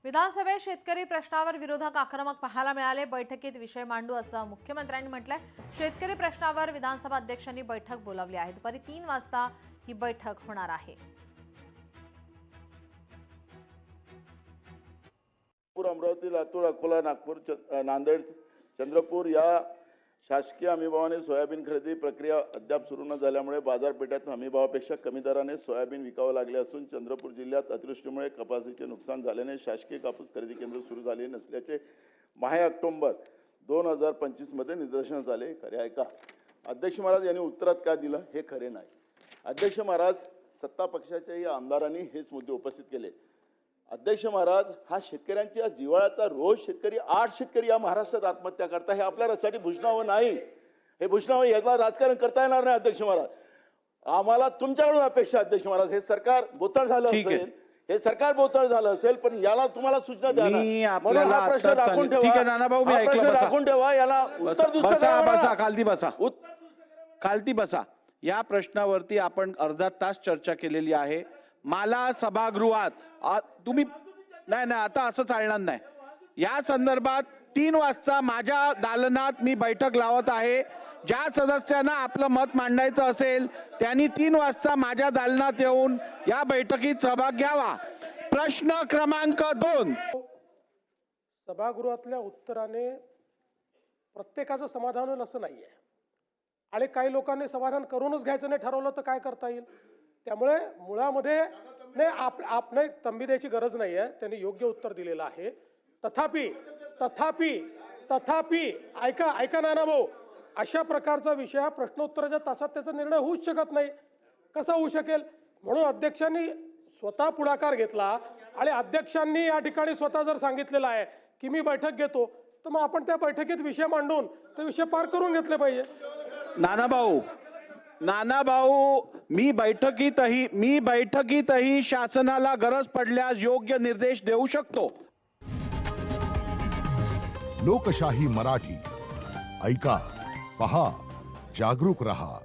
विधानसभेत शेतकरी प्रश्नावर विरोधक आक्रमक पाहायला मिळाले। बैठकीत विषय मांडू असं मुख्यमंत्र्यांनी म्हटलंय। शेतकरी प्रश्नावर विधानसभा अध्यक्षांनी बैठक बोलावली आहे। दुपारी 3 वाजता ही बैठक होणार आहे। अमरावती, लातूर, अकोला, नागपूर, नांदेड, चंद्रपूर या शासकीय हमीभावाने सोयाबीन खरेदी प्रक्रिया अद्याप सुरू न झाल्यामुळे बाजारपेठेत हमीभावापेक्षा कमी दराने सोयाबीन विकावे लागले असून चंद्रपूर जिल्ह्यात अतिवृष्टीमुळे कपासीचे नुकसान झाल्याने शासकीय कापूस खरेदी केंद्र सुरू झाले नसल्याचे माहे ऑक्टोबर 2025 मध्ये निदर्शनास आले। खरे आहे का? अध्यक्ष महाराज यांनी उत्तरात काय दिलं हे खरे नाही। अध्यक्ष महाराज सत्ता पक्षाच्याही आमदारांनी हेच मुद्दे उपस्थित केले। अध्यक्ष महाराज हा शेतकऱ्यांच्या जिव्हाळ्याचा रोज शेतकरी 8 शेतकरी या महाराष्ट्रात आत्महत्या करता हे आपल्या रस्त्यासाठी भूषणावं नाही। हे भूषणावं याचा राजकारण करता येणार नाही। अध्यक्ष महाराज आम्हाला तुमच्याकडून अपेक्षा अध्यक्ष महाराज हे सरकार बोथळ झालं असेल, हे सरकार बोथळ झालं असेल, पण याला तुम्हाला सूचना द्या ना। म्हणून हा प्रश्न राखून ठेवा। ठीक आहे नानाभाऊ, मी ऐकलं, बसा. राखून ठेवा, याला उत्तर बसा बसा खालती बसा, खालती बसा। या प्रश्नावरती आपण अर्धा तास चर्चा केलेली आहे। मला सभागृहात तुम्ही नाही आता असं चालणार नाही। या संदर्भात 3 वाजता माझ्या दालनात मी बैठक लावत आहे। ज्या सदस्यांना आपलं मत मांडायचं असेल त्यांनी 3 वाजता माझ्या दालनात येऊन या बैठकीत सहभाग घ्यावा। प्रश्न क्रमांक 2, सभागृहातल्या उत्तराने प्रत्येकाचं समाधान होईल असं नाहीये आणि काही लोकांनी समाधान करूनच घ्यायचं नाही ठरवलं तर काय करता येईल। त्यामुळे मुळामध्ये नाही आपण तंबी द्यायची गरज नाही आहे। त्यांनी योग्य उत्तर दिलेलं आहे। तथापि ऐका नानाभाऊ, अशा प्रकारचा विषय प्रश्नोत्तराच्या तासात त्याचा निर्णय होऊच शकत नाही। कसा होऊ शकेल? म्हणून अध्यक्षांनी स्वतः पुढाकार घेतला आणि अध्यक्षांनी या ठिकाणी स्वतः जर सांगितलेलं आहे की मी बैठक घेतो, तर मग आपण त्या बैठकीत विषय मांडून ते विषय पार करून घेतले पाहिजे। नानाभाऊ मी बैठकीतही शासनाला गरज पडल्यास योग्य निर्देश देऊ शकतो। लोकशाही मराठी ऐका, पहा, जागरूक रहा।